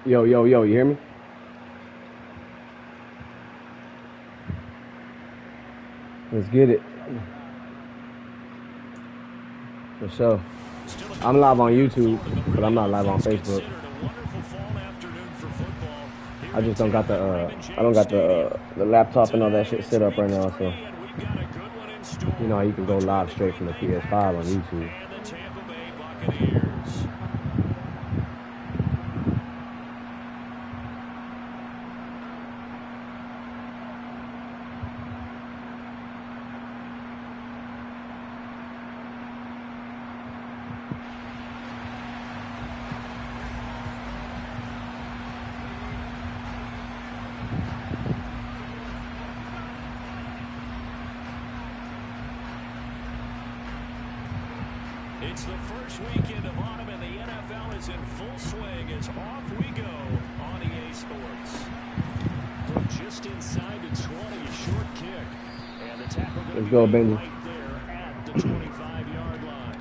Yo, yo, yo, you hear me? Let's get it. For sure. I'm live on YouTube, but I'm not live on Facebook. I just don't got the laptop and all that shit set up right now, so you know how you can go live straight from the PS5 on YouTube. It's the first weekend of autumn and the NFL is in full swing as off we go on EA Sports. From just inside the 20, a short kick. And the tackle Let's go, Benji. Right there at the 25-yard line.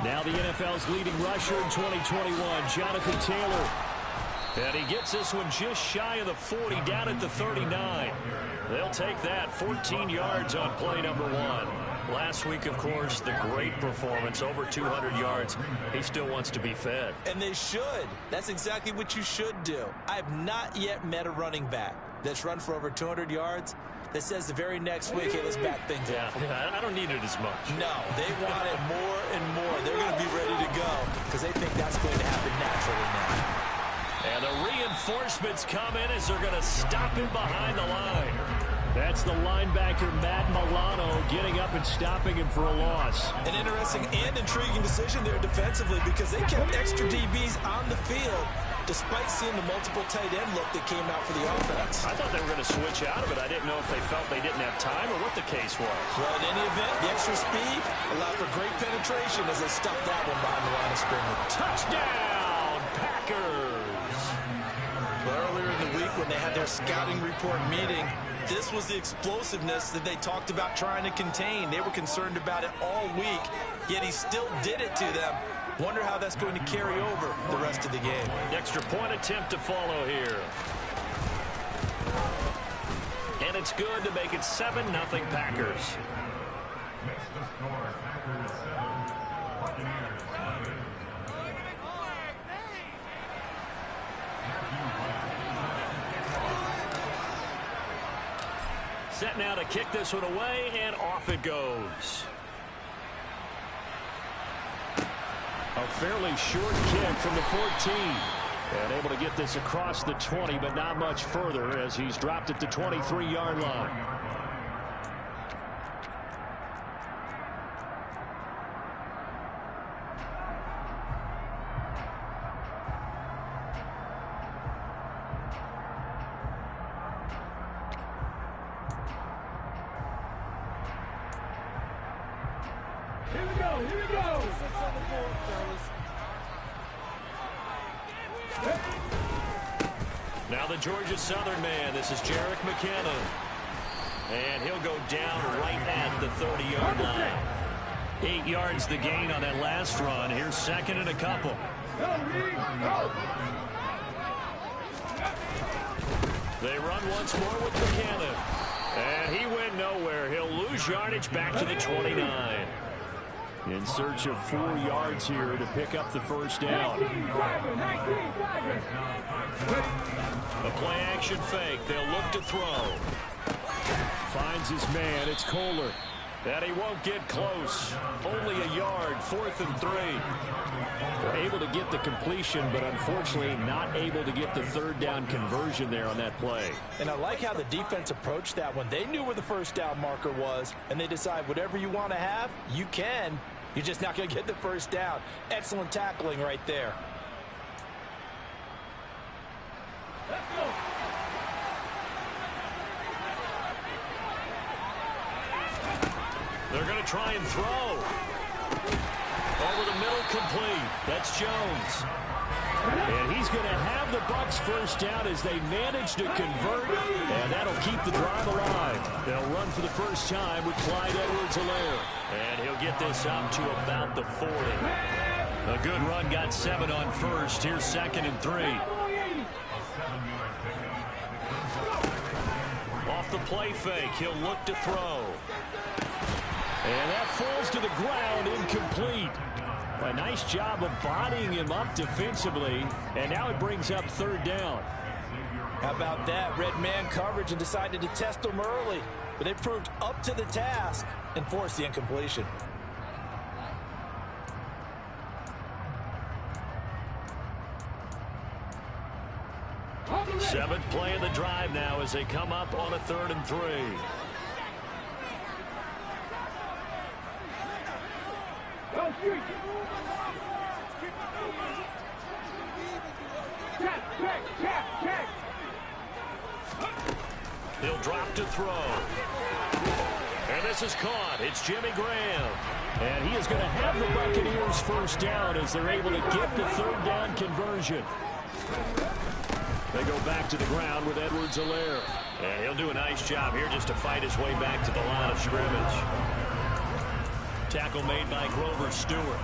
Now the NFL's leading rusher in 2021, Jonathan Taylor. And he gets this one just shy of the 40, down at the 39. They'll take that, 14 yards on play number 1. Last week, of course, the great performance, over 200 yards. He still wants to be fed. And they should. That's exactly what you should do. I have not yet met a running back that's run for over 200 yards that says the very next week, hey, let's back things up. Yeah, I don't need it as much. No, they want it more and more. They're going to be ready to go because they think that's going to happen naturally now. And the reinforcements come in as they're going to stop him behind the line. That's the linebacker, Matt Milano, getting up and stopping him for a loss. An interesting and intriguing decision there defensively because they kept extra DBs on the field despite seeing the multiple tight end look that came out for the offense. I thought they were going to switch out of it. I didn't know if they felt they didn't have time or what the case was. Well, in any event, the extra speed allowed for great penetration as they stuffed that one behind the line of scrimmage. Touchdown, Packers! Well, earlier in the week when they had their scouting report meeting, this was the explosiveness that they talked about trying to contain. They were concerned about it all week, yet he still did it to them. Wonder how that's going to carry over the rest of the game. Extra point attempt to follow here. And it's good to make it 7-0 Packers. Set now to kick this one away, and off it goes. A fairly short kick from the 14. And able to get this across the 20, but not much further as he's dropped at the 23-yard line. Here we go. Now the Georgia Southern man. This is Jerick McKinnon. And he'll go down right at the 30-yard line. 8 yards the gain on that last run. Here's second and a couple. They run once more with McKinnon. And he went nowhere. He'll lose yardage back to the 29. In search of 4 yards here to pick up the first down. A play-action fake. They'll look to throw. Finds his man. It's Kohler. And he won't get close. Only a yard. 4th and 3. They're able to get the completion, but unfortunately not able to get the third down conversion there on that play. And I like how the defense approached that one. They knew where the first down marker was, and they decide whatever you want to have, you can. You're just not going to get the first down. Excellent tackling right there. try and throw. Over the middle, complete. That's Jones. And he's going to have the Bucs first down as they manage to convert, and that'll keep the drive alive. They'll run for the first time with Clyde Edwards-Helaire. And he'll get this up to about the 40. A good run, got 7 on first. Here's 2nd and 3. Off the play fake, he'll look to throw. And that falls to the ground, incomplete. A nice job of bodying him up defensively, and now it brings up 3rd down. How about that? Red man coverage and decided to test them early, but they proved up to the task and forced the incompletion. Seventh play of the drive now as they come up on a 3rd and 3. He'll drop to throw. And this is caught. It's Jimmy Graham. And he is going to have the Buccaneers first down as they're able to get the 3rd down conversion. They go back to the ground with Edwards-Helaire. And he'll do a nice job here just to fight his way back to the line of scrimmage. Tackle made by Grover Stewart.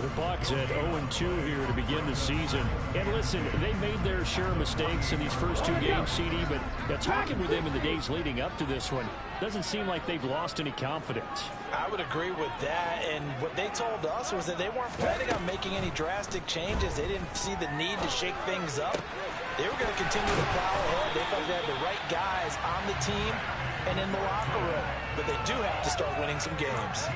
The Bucs at 0-2 here to begin the season. And listen, they made their share of mistakes in these first 2 games, CD, but talking with them in the days leading up to this one, doesn't seem like they've lost any confidence. I would agree with that, and what they told us was that they weren't planning on making any drastic changes. They didn't see the need to shake things up. They were going to continue to plow ahead. They felt they had the right guys on the team and in the locker room, but they do have to start winning some games.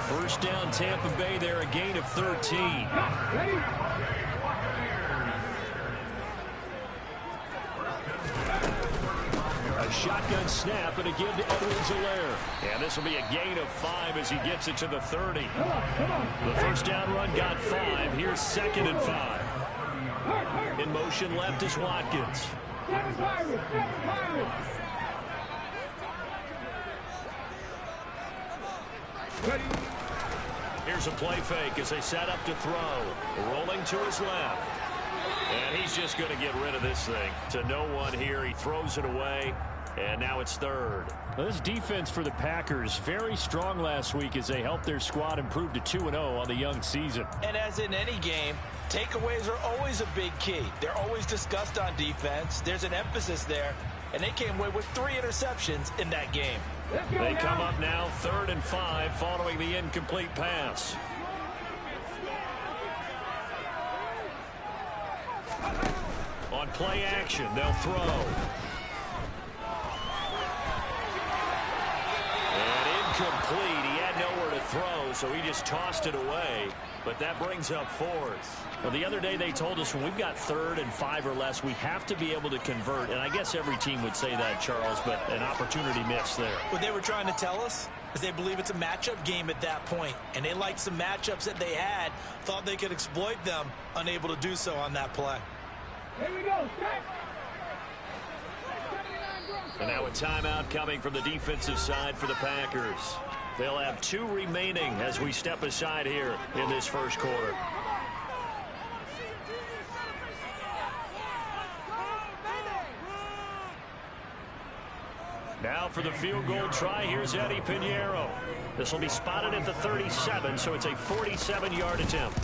First down, Tampa Bay there, a gain of 13. A shotgun snap and a give to Edwards-Helaire. And this will be a gain of 5 as he gets it to the 30. The first down run got 5. Here's 2nd and 5. In motion left is Watkins. Here's a play fake as they set up to throw. Rolling to his left. And he's just going to get rid of this thing. To no one here. He throws it away. And now it's 3rd. Well, this defense for the Packers, very strong last week as they helped their squad improve to 2-0 on the young season. And as in any game, takeaways are always a big key. They're always discussed on defense. There's an emphasis there. And they came away with 3 interceptions in that game. They come up now 3rd and 5 following the incomplete pass. On play action, they'll throw. And incomplete. He had nowhere to throw, so he just tossed it away. But that brings up 4th. Well, the other day they told us when we've got 3rd and 5 or less, we have to be able to convert. And I guess every team would say that, Charles, but an opportunity missed there. What they were trying to tell us is they believe it's a matchup game at that point. And they liked some matchups that they had, thought they could exploit them, unable to do so on that play. Here we go. And now a timeout coming from the defensive side for the Packers. They'll have 2 remaining as we step aside here in this first quarter. Now for the field goal try, here's Eddie Pinheiro. This will be spotted at the 37, so it's a 47-yard attempt.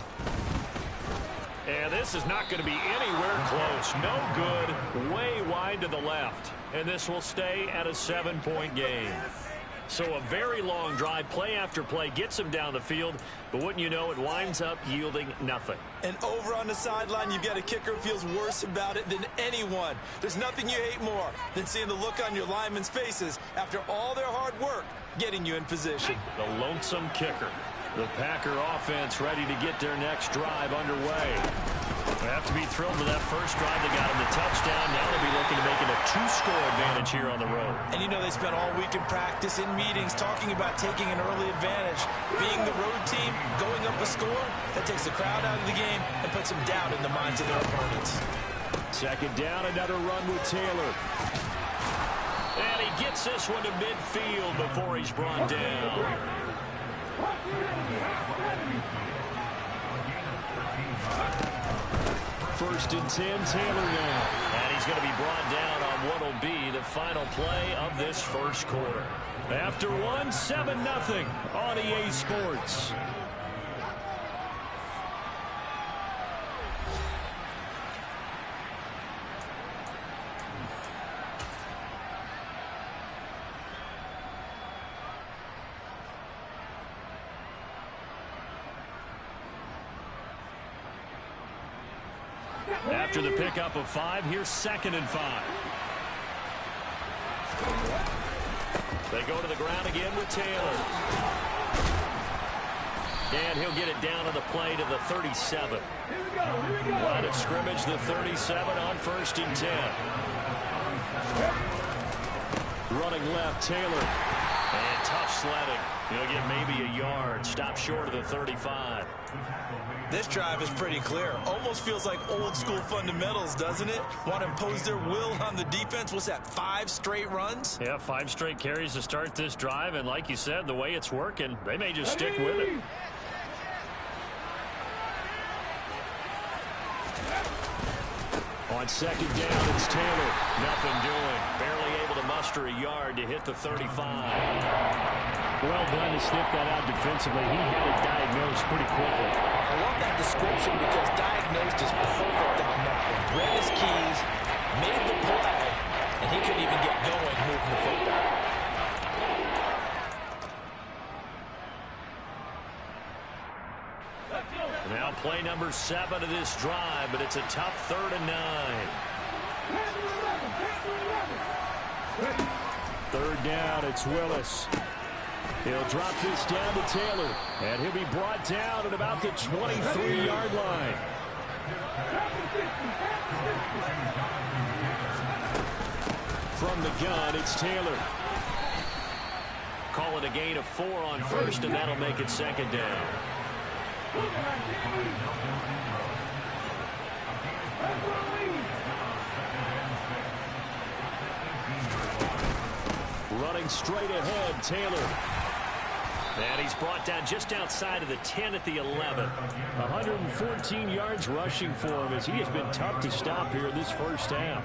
And this is not going to be anywhere close. No good. Way wide to the left. And this will stay at a 7-point game. So a very long drive, play after play, gets him down the field. But wouldn't you know, it winds up yielding nothing. And over on the sideline, you've got a kicker who feels worse about it than anyone. There's nothing you hate more than seeing the look on your linemen's faces after all their hard work getting you in position. The lonesome kicker. The Packer offense ready to get their next drive underway. They have to be thrilled with that first drive. They got him the touchdown. Now they'll be looking to make it a 2-score advantage here on the road. And you know they spent all week in practice, in meetings, talking about taking an early advantage. Being the road team, going up a score, that takes the crowd out of the game and puts some doubt in the minds of their opponents. Second down, another run with Taylor. And he gets this one to midfield before he's brought down. First and 10, Taylor now. And he's going to be brought down on what will be the final play of this first quarter. After one, 7-0 on EA Sports. After the pickup of 5, here's 2nd and 5. They go to the ground again with Taylor. And he'll get it down on the play to the 37. Line of scrimmage, the 37 on 1st and 10. Running left, Taylor. And tough sledding. He'll get maybe a yard. Stop short of the 35. This drive is pretty clear. Almost feels like old school fundamentals, doesn't it? Want to impose their will on the defense. What's that, 5 straight runs? Yeah, 5 straight carries to start this drive. And like you said, the way it's working, they may just stick with it. On 2nd down, it's Taylor. Nothing doing. Barely able to muster a yard to hit the 35. Well done to sniff that out defensively. He had it diagnosed pretty quickly. I love that description because diagnosed is perfect on that one. Read his keys, made the play, and he couldn't even get going moving the football. Now play number 7 of this drive, but it's a tough 3rd and 9. 3rd down, it's Willis. He'll drop this down to Taylor, and he'll be brought down at about the 23-yard line. From the gun, it's Taylor. Call it a gain of 4 on 1st, and that'll make it 2nd down. Running straight ahead, Taylor. And he's brought down just outside of the 10 at the 11. 114 yards rushing for him as he has been tough to stop here in this first half.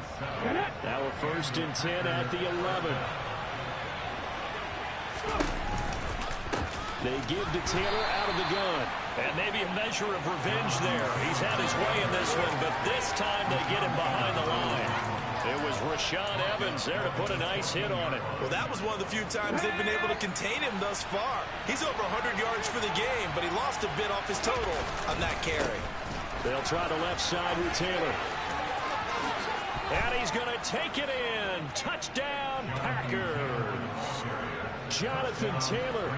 Now a 1st and 10 at the 11. They give to Taylor out of the gun. And maybe a measure of revenge there. He's had his way in this one, but this time they get him behind the line. It was Rashaan Evans there to put a nice hit on it. Well, that was one of the few times they've been able to contain him thus far. He's over 100 yards for the game, but he lost a bit off his total on that carry. They'll try the left side with Taylor. And he's going to take it in. Touchdown, Packers. Jonathan Taylor,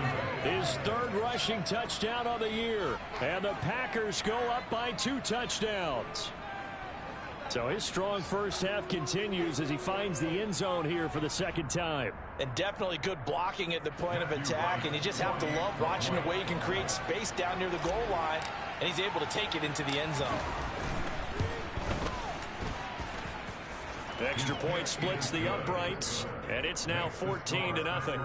his 3rd rushing touchdown on the year. And the Packers go up by 2 touchdowns. So his strong first half continues as he finds the end zone here for the 2nd time. And definitely good blocking at the point of attack. And you just have to love watching the way he can create space down near the goal line. And he's able to take it into the end zone. Extra point splits the uprights. And it's now 14-0.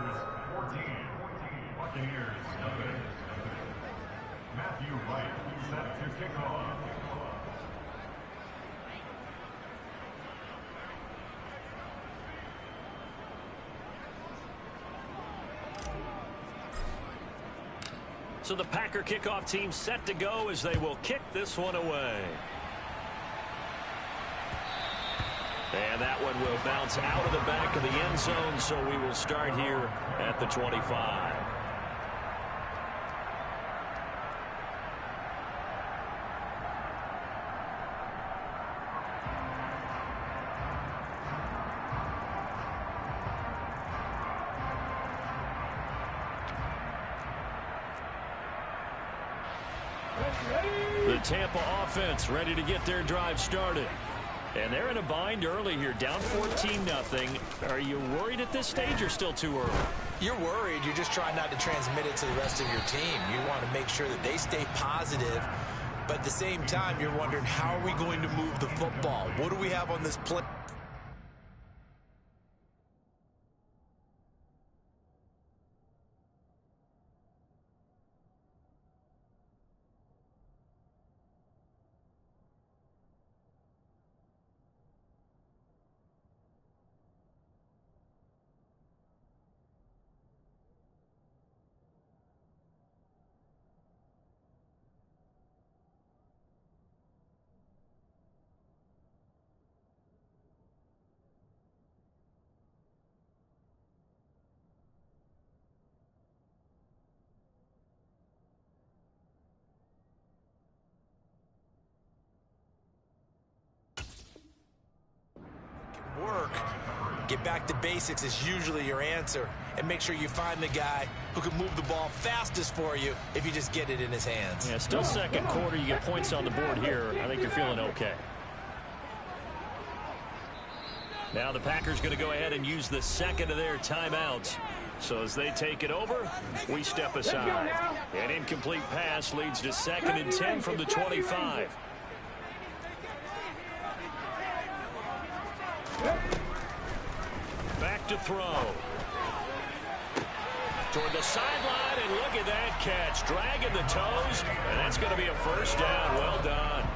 Matthew Wright set to kick off. So the Packer kickoff team set to go as they will kick this one away. And that one will bounce out of the back of the end zone, so we will start here at the 25. The Tampa offense ready to get their drive started. And they're in a bind early here, down 14-0. Are you worried at this stage or still too early? You're worried. You're just trying not to transmit it to the rest of your team. You want to make sure that they stay positive. But at the same time, you're wondering, how are we going to move the football? What do we have on this play? Get back to basics is usually your answer. And make sure you find the guy who can move the ball fastest for you if you just get it in his hands. Yeah, still second quarter. You get points on the board here. I think you're feeling okay. Now the Packers going to go ahead and use the second of their timeouts. So as they take it over, we step aside. An incomplete pass leads to 2nd and 10 from the 25. Back to throw. Toward the sideline, and look at that catch. Dragging the toes, and that's going to be a first down. Well done.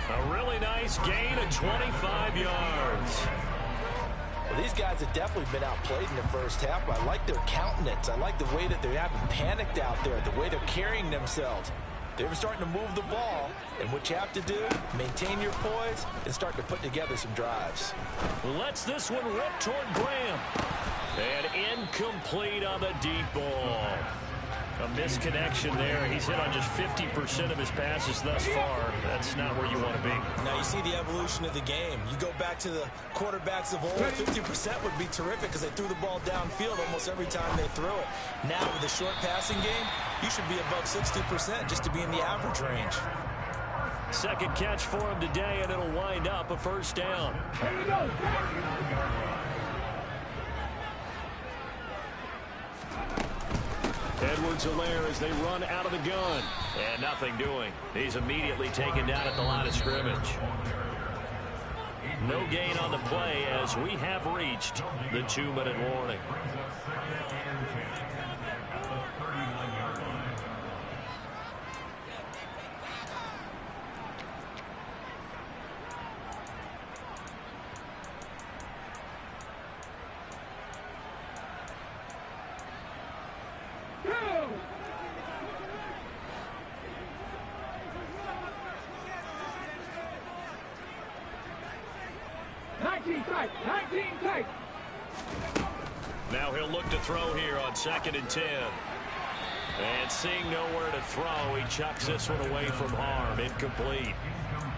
A really nice gain of 25 yards. Well, these guys have definitely been outplayed in the first half, but I like their countenance. I like the way that they haven't panicked out there, the way they're carrying themselves. They're starting to move the ball, and what you have to do, maintain your poise and start to put together some drives. Lets this one rip toward Graham. And incomplete on the deep ball. A misconnection there. He's hit on just 50% of his passes thus far. That's not where you want to be. Now you see the evolution of the game. You go back to the quarterbacks of old, 50% would be terrific because they threw the ball downfield almost every time they threw it. Now with the short passing game, you should be above 60% just to be in the average range. Second catch for him today, and it'll wind up a first down. Edwards-Helaire as they run out of the gun. And nothing doing. He's immediately taken down at the line of scrimmage. No gain on the play as we have reached the 2-minute warning. Now he'll look to throw here on 2nd and 10. And seeing nowhere to throw, he chucks this one away from harm. Incomplete.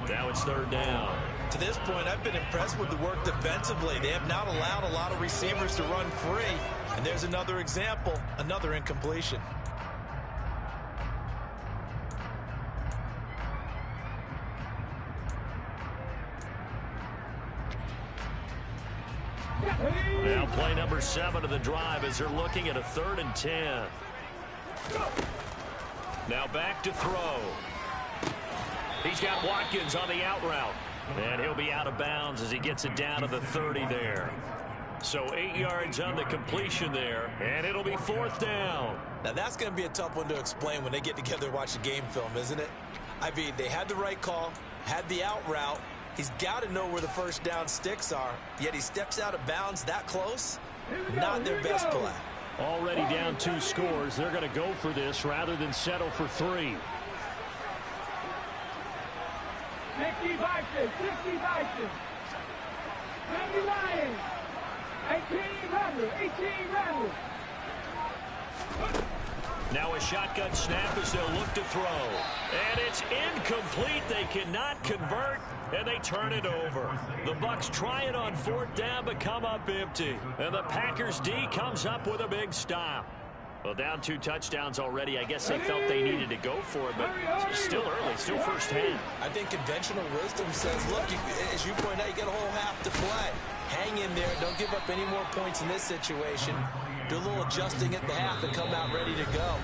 Now it's 3rd down. To this point, I've been impressed with the work defensively. They have not allowed a lot of receivers to run free. And there's another example, another incompletion. Now play number 7 of the drive as they're looking at a 3rd and 10. Now back to throw. He's got Watkins on the out route. And he'll be out of bounds as he gets it down to the 30 there. So 8 yards on the completion there, and it'll be 4th down. Now that's going to be a tough one to explain when they get together and watch a game film, isn't it? I mean, they had the right call, had the out route. He's got to know where the first down sticks are, yet he steps out of bounds that close. Not their best play. Already down 2 scores. They're going to go for this rather than settle for 3. 50 Vikings, 50 Vikings. 70 Lions. 18 Rebels, 18 Rebels. Now a shotgun snap as they'll look to throw. And it's incomplete. They cannot convert, and they turn it over. The Bucs try it on 4th down, but come up empty. And the Packers D comes up with a big stop. Well, down 2 touchdowns already. I guess they felt they needed to go for it, but still early, still first hand. I think conventional wisdom says, look, as you point out, you got a whole half to play. Hang in there. Don't give up any more points in this situation. Do a little adjusting at the half and come out ready to go.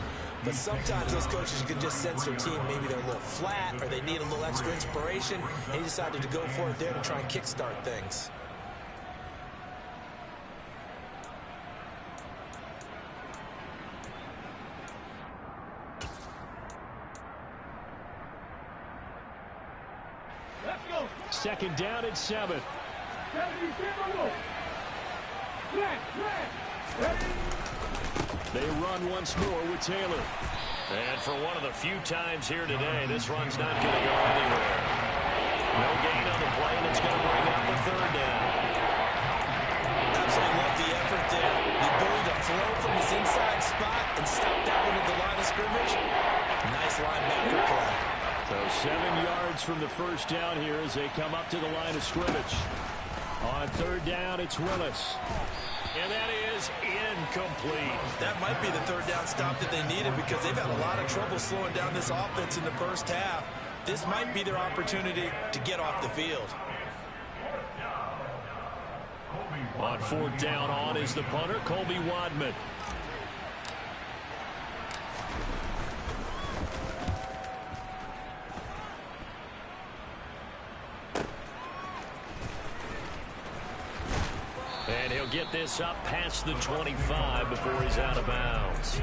But sometimes those coaches can just sense their team. Maybe they're a little flat or they need a little extra inspiration. And he decided to go for it there to try and kickstart things. Let's go. 2nd down at 7. They run once more with Taylor. And for one of the few times here today, this run's not going to go anywhere. No gain on the play, and it's going to bring up a 3rd down. Absolutely love the effort there. The ability to throw from his inside spot and stop that one at the line of scrimmage. Nice linebacker play. So 7 yards from the first down here as they come up to the line of scrimmage. On third down, it's Willis. And that is incomplete. That might be the third down stop that they needed because they've had a lot of trouble slowing down this offense in the first half. This might be their opportunity to get off the field. On fourth down on is the punter, Colby Wadman. And he'll get this up past the 25 before he's out of bounds.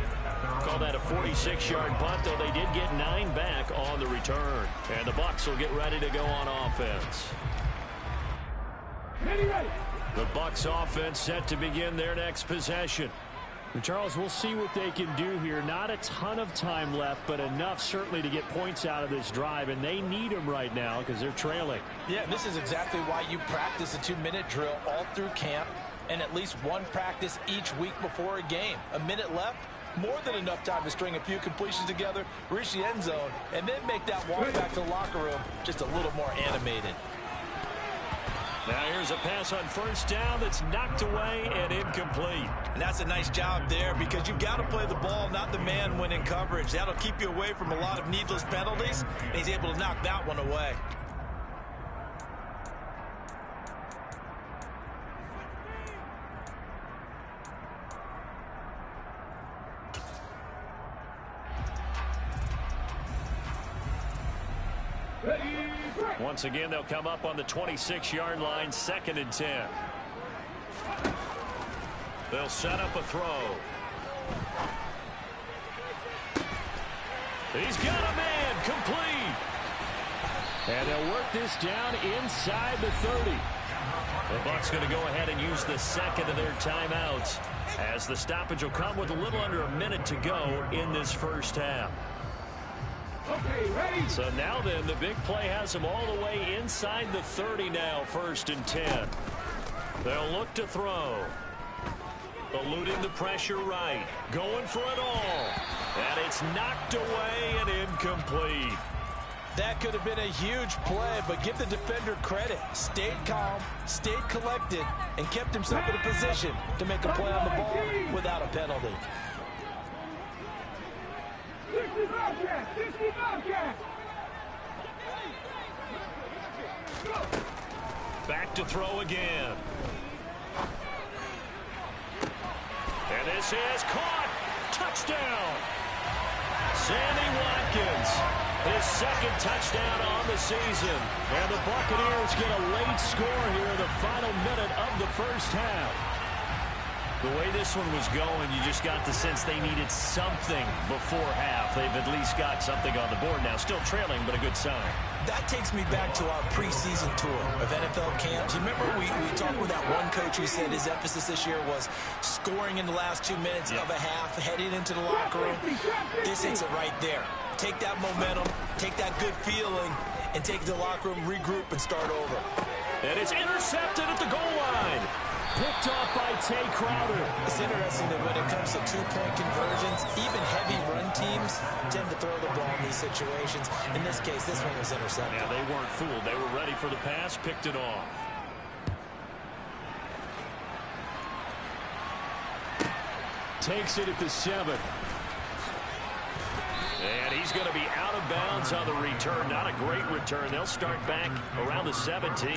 Call that a 46-yard punt, though they did get 9 back on the return. And the Bucs will get ready to go on offense. The Bucs offense set to begin their next possession. And Charles, we'll see what they can do here. Not a ton of time left, but enough certainly to get points out of this drive, and they need them right now because they're trailing. Yeah, this is exactly why you practice a 2-minute drill all through camp and at least one practice each week before a game. A minute left, more than enough time to string a few completions together, reach the end zone, and then make that walk back to the locker room just a little more animated. Now here's a pass on first down that's knocked away and incomplete. And that's a nice job there because you've got to play the ball, not the man when in coverage. That'll keep you away from a lot of needless penalties, and he's able to knock that one away. Once again, they'll come up on the 26-yard line, 2nd and 10. They'll set up a throw. He's got a man, complete. And they'll work this down inside the 30. The Bucs going to go ahead and use the second of their timeouts, as the stoppage will come with a little under a minute to go in this first half. Okay, ready. So now then, the big play has them all the way inside the 30 now, 1st and 10. They'll look to throw. Eluding the pressure right. Going for it all. And it's knocked away and incomplete. That could have been a huge play, but give the defender credit. Stayed calm, stayed collected, and kept himself in a position to make a play on the ball without a penalty. 65 catch, 65 catch. Back to throw again. And this is caught. Touchdown. Sammy Watkins. His 2nd touchdown on the season. And the Buccaneers get a late score here in the final minute of the first half. The way this one was going, you just got the sense they needed something before half. They've at least got something on the board now. Still trailing, but a good sign. That takes me back to our preseason tour of NFL camps. You remember we talked with that one coach who said his emphasis this year was scoring in the last 2 minutes of a half, heading into the locker room. This hits it right there. Take that momentum, take that good feeling, and take it to the locker room, regroup, and start over. And it's intercepted at the goal line. Picked off by Tay Crowder. It's interesting that when it comes to two-point conversions, even heavy run teams tend to throw the ball in these situations. In this case, this one was intercepted. Yeah, they weren't fooled. They were ready for the pass, picked it off. Takes it at the 7. And he's going to be out of bounds on the return. Not a great return. They'll start back around the 17.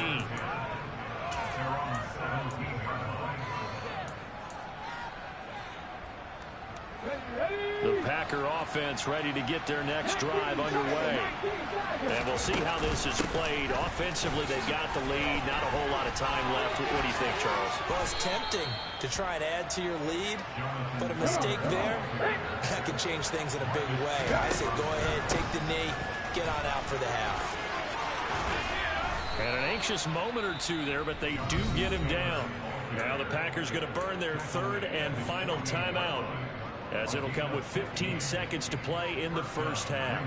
The Packer offense ready to get their next drive underway. And we'll see how this is played. Offensively, they've got the lead. Not a whole lot of time left. What do you think, Charles? Well, it's tempting to try and add to your lead, but a mistake there, that could change things in a big way. I say go ahead, take the knee, get on out for the half. And an anxious moment or two there, but they do get him down. Now the Packers going to burn their 3rd and final timeout, as it'll come with 15 seconds to play in the first half.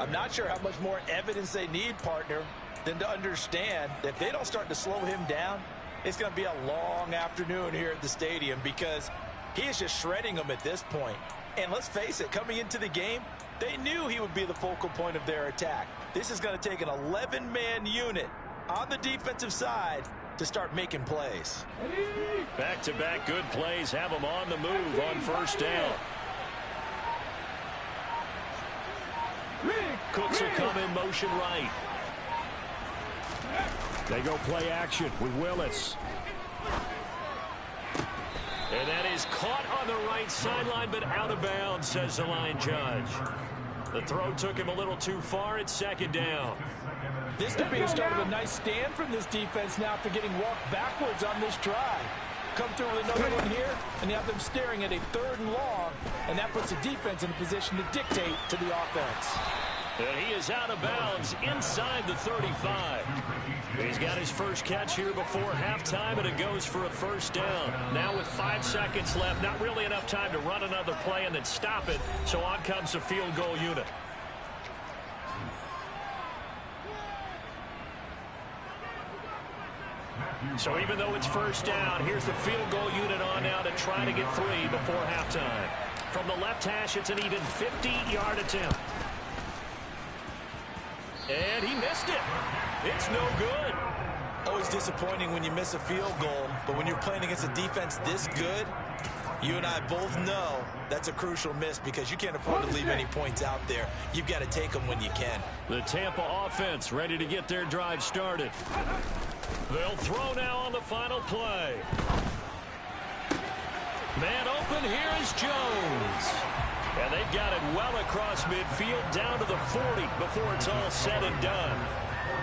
I'm not sure how much more evidence they need, partner, than to understand that if they don't start to slow him down, it's going to be a long afternoon here at the stadium because he is just shredding them at this point. And let's face it, coming into the game, they knew he would be the focal point of their attack. This is going to take an 11-man unit on the defensive side to start making plays. Back-to-back good plays have them on the move on first down. Cooks will come in motion right. They go play action with Willis. And that is caught on the right sideline, but out of bounds, says the line judge. The throw took him a little too far. It's second down. This could be the start of a nice stand from this defense now after getting walked backwards on this drive. Come through with another one here, and you have them staring at a 3rd and long, and that puts the defense in a position to dictate to the offense. And he is out of bounds inside the 35. He's got his first catch here before halftime, and it goes for a first down. Now with 5 seconds left, not really enough time to run another play and then stop it, so on comes the field goal unit. So even though it's first down, here's the field goal unit on now to try to get 3 before halftime. From the left hash, it's an even 50-yard attempt. And he missed it. It's no good. Always disappointing when you miss a field goal, but when you're playing against a defense this good, you and I both know that's a crucial miss because you can't afford to leave any points out there. You've got to take them when you can. The Tampa offense ready to get their drive started. They'll throw now on the final play. Man open, here is Jones. And they've got it well across midfield down to the 40 before it's all said and done.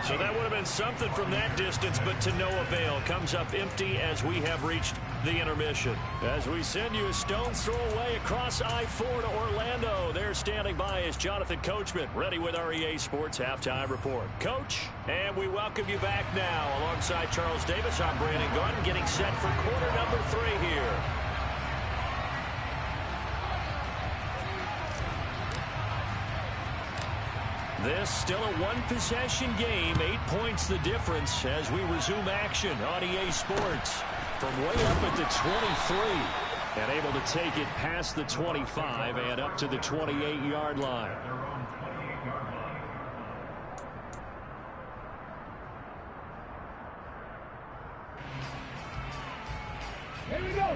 So that would have been something from that distance, but to no avail. Comes up empty as we have reached the intermission. As we send you a stone's throw away across I-4 to Orlando. There standing by is Jonathan Coachman, ready with our EA Sports Halftime Report. Coach, and we welcome you back now. Alongside Charles Davis, I'm Brandon Gunn, getting set for quarter number 3 here. This still a one-possession game. 8 points the difference as we resume action on EA Sports. From way up at the 23. And able to take it past the 25 and up to the 28-yard line.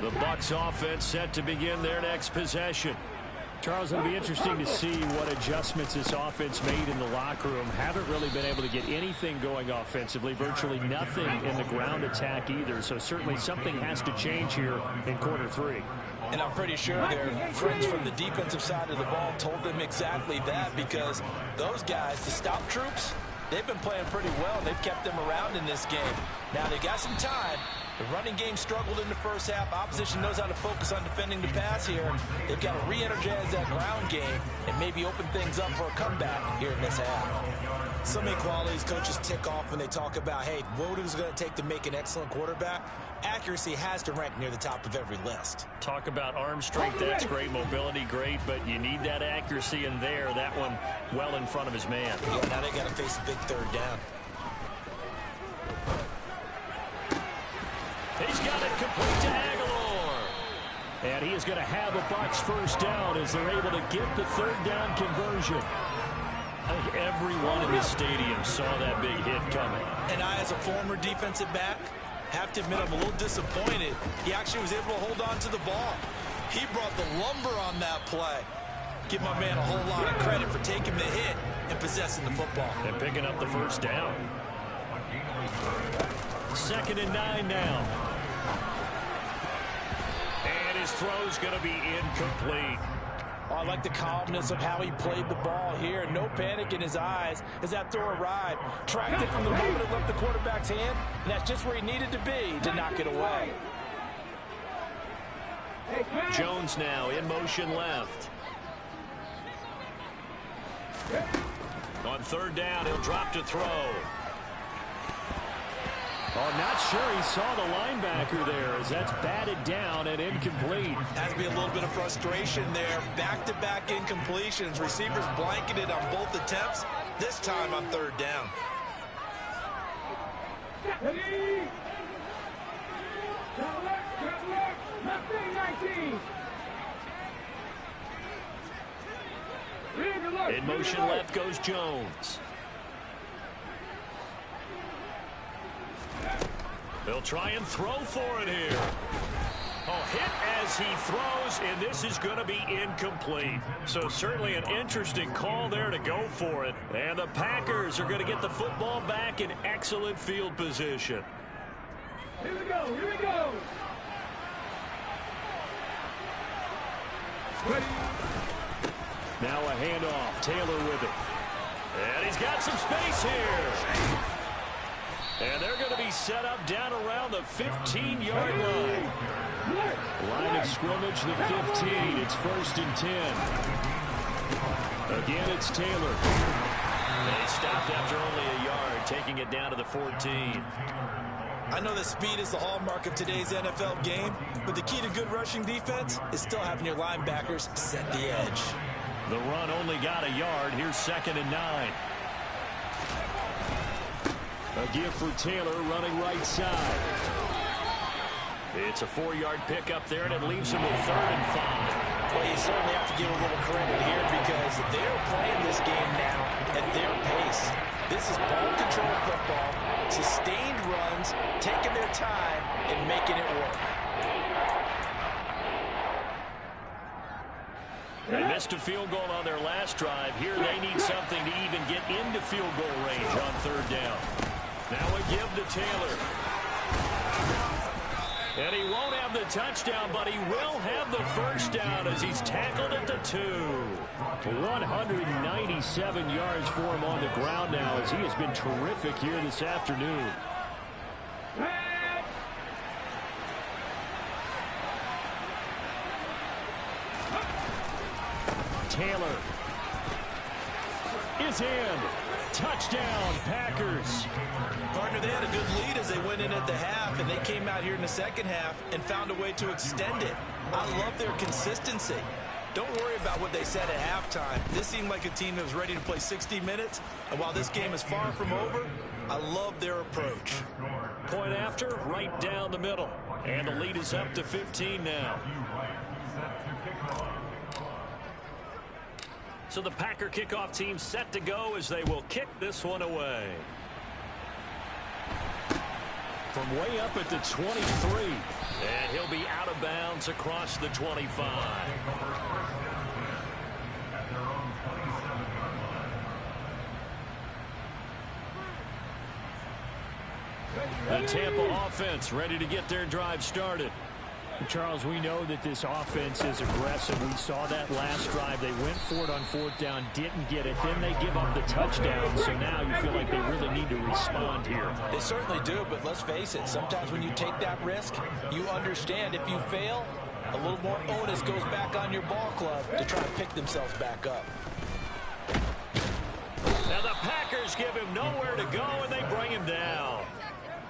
The Bucs offense set to begin their next possession. Charles, it'll be interesting to see what adjustments this offense made in the locker room. Haven't really been able to get anything going offensively, virtually nothing in the ground attack either. So certainly something has to change here in quarter 3. And I'm pretty sure their friends from the defensive side of the ball told them exactly that, because those guys, the stop troops, they've been playing pretty well. They've kept them around in this game. Now they got some time. The running game struggled in the first half. Opposition knows how to focus on defending the pass here. They've got to re-energize that ground game and maybe open things up for a comeback here in this half. So many qualities coaches tick off when they talk about, hey, what is it going to take to make an excellent quarterback? Accuracy has to rank near the top of every list. Talk about arm strength, that's great. Mobility, great, but you need that accuracy in there. That one well in front of his man. Yeah, now they got to face a big 3rd down. He's got it complete to Aguilar. And he is going to have a Bucs first down as they're able to get the 3rd down conversion. I think everyone in this stadium saw that big hit coming. And I, as a former defensive back, have to admit I'm a little disappointed. He actually was able to hold on to the ball. He brought the lumber on that play. Give my man a whole lot of credit for taking the hit and possessing the football. And picking up the first down. 2nd and 9 now. And his throw's going to be incomplete. Oh, I like the calmness of how he played the ball here. No panic in his eyes as that throw arrived. Tracked it from the moment it left the quarterback's hand, and that's just where he needed to be to knock it away. Jones now in motion left. On 3rd down, he'll drop to throw. Oh, not sure he saw the linebacker there as that's batted down and incomplete. Has to be a little bit of frustration there. Back-to-back incompletions. Receivers blanketed on both attempts. This time on 3rd down. In motion left goes Jones. They'll try and throw for it here. Oh, hit as he throws, and this is going to be incomplete. So certainly an interesting call there to go for it. And the Packers are going to get the football back in excellent field position. Here we go, here we go. Ready. Now a handoff. Taylor with it. And he's got some space here. And they're going to be set up down around the 15-yard line. Line of scrimmage, the 15. It's 1st and 10. Again, it's Taylor. And he stopped after only a yard, taking it down to the 14. I know that speed is the hallmark of today's NFL game, but the key to good rushing defense is still having your linebackers set the edge. The run only got a yard. Here's 2nd and 9. A give for Taylor running right side. It's a 4-yard pickup there, and it leaves him with 3rd and 5. Well, you certainly have to give a little credit here because they're playing this game now at their pace. This is ball control football, sustained runs, taking their time, and making it work. They missed a field goal on their last drive. Here they need something to even get into field goal range on 3rd down. Now a give to Taylor. And he won't have the touchdown, but he will have the 1st down as he's tackled at the 2. 197 yards for him on the ground now as he has been terrific here this afternoon. Taylor is in. Touchdown, Packers. Partner, they had a good lead as they went in at the half, and they came out here in the second half and found a way to extend it. I love their consistency. Don't worry about what they said at halftime. This seemed like a team that was ready to play 60 minutes, and while this game is far from over, I love their approach. Point after, right down the middle. And the lead is up to 15 now. So the Packer kickoff team set to go as they will kick this one away. From way up at the 23. And he'll be out of bounds across the 25. The Tampa offense ready to get their drive started. Charles, we know that this offense is aggressive. We saw that last drive. They went for it on 4th down, didn't get it. Then they give up the touchdown. So now you feel like they really need to respond here. They certainly do, but let's face it. Sometimes when you take that risk, you understand if you fail, a little more onus goes back on your ball club to try to pick themselves back up. Now the Packers give him nowhere to go, and they bring him down.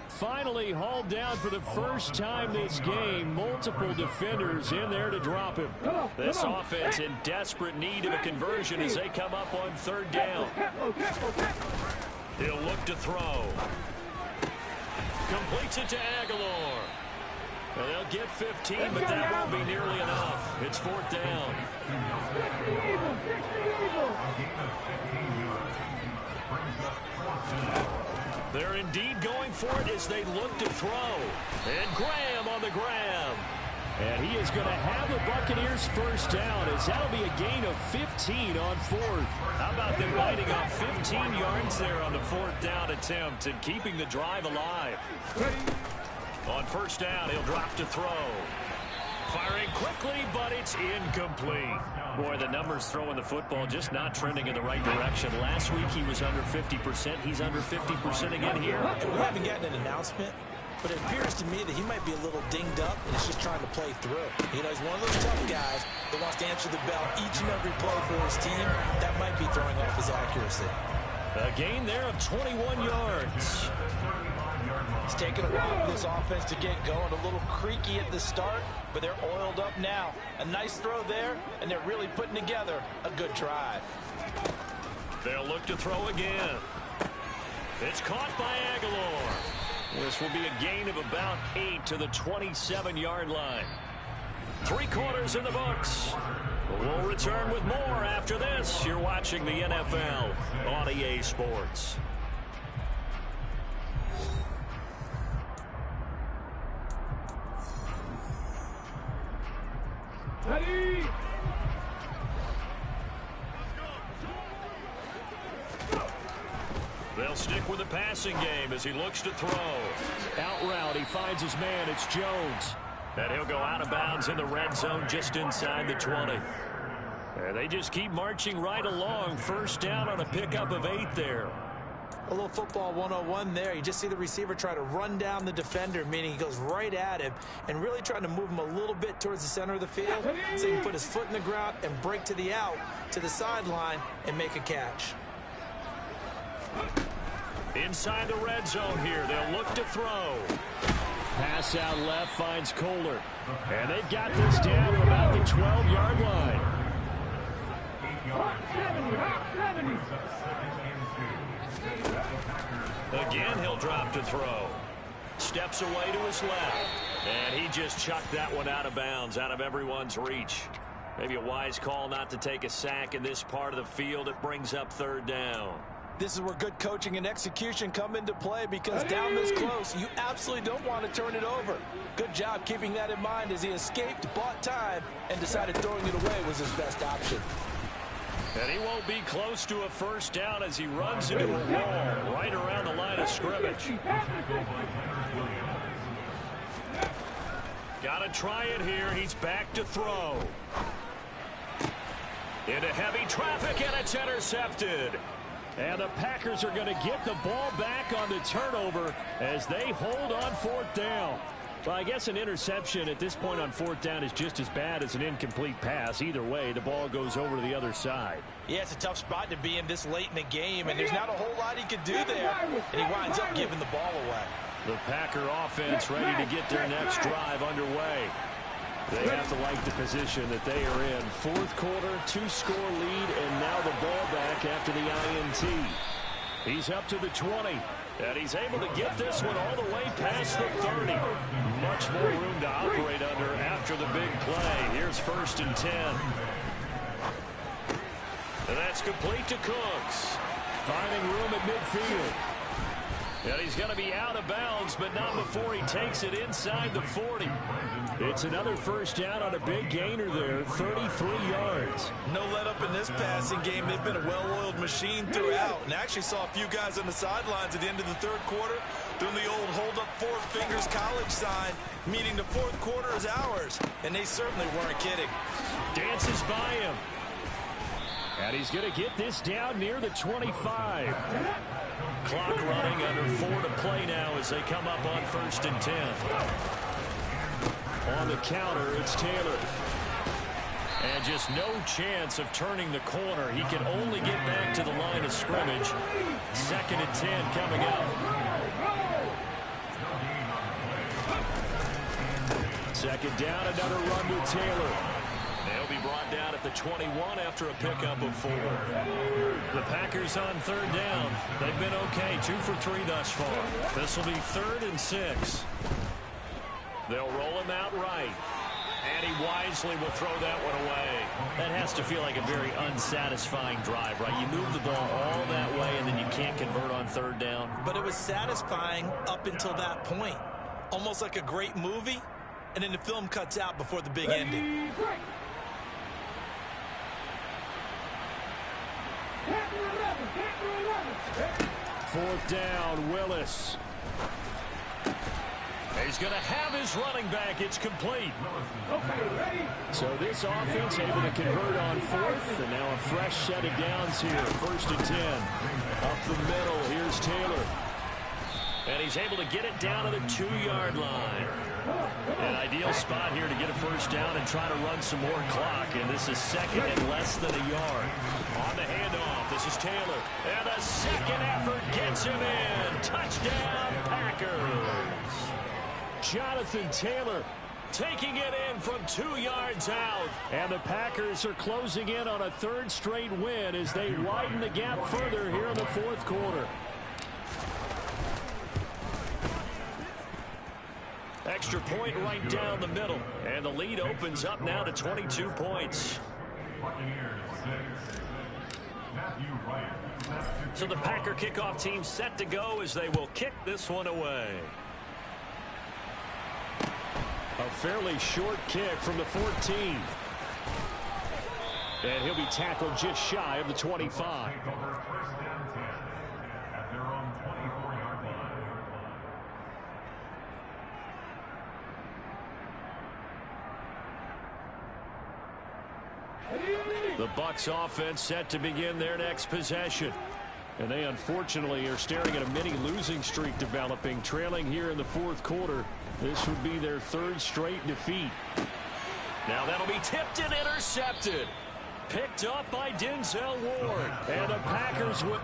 Finally hauled down for the first time this game. Multiple defenders in there to drop him. This offense in desperate need of a conversion as they come up on 3rd down. He'll look to throw. Completes it to Aguilar. Well, they'll get 15, but that won't be nearly enough. It's 4th down. They're indeed going for it as they look to throw. And Graham on the grab. And he is going to have the Buccaneers 1st down as that'll be a gain of 15 on 4th. How about them biting off 15 yards there on the 4th down attempt and keeping the drive alive. On 1st down, he'll drop to throw. Firing quickly, but it's incomplete. Boy, the numbers throwing the football just not trending in the right direction. Last week he was under 50%. He's under 50% again here. And we haven't gotten an announcement, but it appears to me that he might be a little dinged up and he's just trying to play through. You know, he's one of those tough guys that wants to answer the bell each and every play for his team. That might be throwing off his accuracy. A gain there of 21 yards. It's taken a while for this offense to get going. A little creaky at the start, but they're oiled up now. A nice throw there, and they're really putting together a good drive. They'll look to throw again. It's caught by Aguilar. This will be a gain of about 8 to the 27-yard line. 3 quarters in the books. We'll return with more after this. You're watching the NFL on EA Sports. Ready. They'll stick with the passing game as he looks to throw. Out route, he finds his man. It's Jones. And he'll go out of bounds in the red zone just inside the 20. And they just keep marching right along. First down on a pickup of 8 there. A little football 101 there. You just see the receiver try to run down the defender, meaning he goes right at him and really trying to move him a little bit towards the center of the field so he can put his foot in the ground and break to the out, to the sideline, and make a catch. Inside the red zone here, they'll look to throw. Pass out left finds Kohler. And they've got this down to about the 12-yard line. Again, he'll drop to throw. Steps away to his left. And he just chucked that one out of bounds, out of everyone's reach. Maybe a wise call not to take a sack in this part of the field. It brings up third down. This is where good coaching and execution come into play, because down this close, you absolutely don't want to turn it over. Good job keeping that in mind as he escaped, bought time, and decided throwing it away was his best option. And he won't be close to a first down as he runs into a wall right around the line of scrimmage. Got to try it here. He's back to throw. Into heavy traffic, and it's intercepted. And the Packers are going to get the ball back on the turnover as they hold on fourth down. Well, I guess an interception at this point on fourth down is just as bad as an incomplete pass. Either way, the ball goes over to the other side. Yeah, it's a tough spot to be in this late in the game, and there's not a whole lot he could do there, and he winds up giving the ball away. The Packer offense ready to get their next drive underway. They have to like the position that they are in. Fourth quarter, 2-score lead, and now the ball back after the INT. He's up to the 20, and he's able to get this one all the way past the 30. Much more room to operate under after the big play. Here's 1st and 10. And that's complete to Cooks. Finding room at midfield. And he's going to be out of bounds, but not before he takes it inside the 40. It's another first down on a big gainer there, 33 yards. No let up in this passing game. They've been a well-oiled machine throughout, and actually saw a few guys on the sidelines at the end of the third quarter doing the old hold up 4 fingers college sign, meaning the fourth quarter is ours, and they certainly weren't kidding. Dances by him. And he's going to get this down near the 25. Clock running, under 4 to play now as they come up on 1st and 10. On the counter, it's Taylor. And just no chance of turning the corner. He can only get back to the line of scrimmage. 2nd and 10 coming up. 2nd down, another run to Taylor. They'll be brought down at the 21 after a pickup of 4. The Packers on 3rd down. They've been okay, 2 for 3 thus far. This will be 3rd and 6. They'll roll him out right. And he wisely will throw that one away. That has to feel like a very unsatisfying drive, right? You move the ball all that way, and then you can't convert on 3rd down. But it was satisfying up until that point. Almost like a great movie, and then the film cuts out before the big ending. 4th down, Willis. He's going to have his running back. It's complete. So this offense able to convert on 4th, and now a fresh set of downs here. 1st and 10. Up the middle, here's Taylor. And he's able to get it down to the 2-yard line. An ideal spot here to get a first down and try to run some more clock. And this is 2nd and less than a yard. On the handoff, this is Taylor. And a second effort gets him in. Touchdown, Packers. Jonathan Taylor taking it in from 2 yards out. And the Packers are closing in on a 3rd straight win as they widen the gap further here in the 4th quarter. Extra point right down the middle. And the lead opens up now to 22 points. So the Packer kickoff team set to go as they will kick this one away. A fairly short kick from the 14. And he'll be tackled just shy of the 25. Take over first down 10 at their own 24-yard line. The Bucs offense set to begin their next possession. And they unfortunately are staring at a mini losing streak developing, trailing here in the fourth quarter. This would be their third straight defeat. Now that'll be tipped and intercepted. Picked up by Denzel Ward. And the Packers will...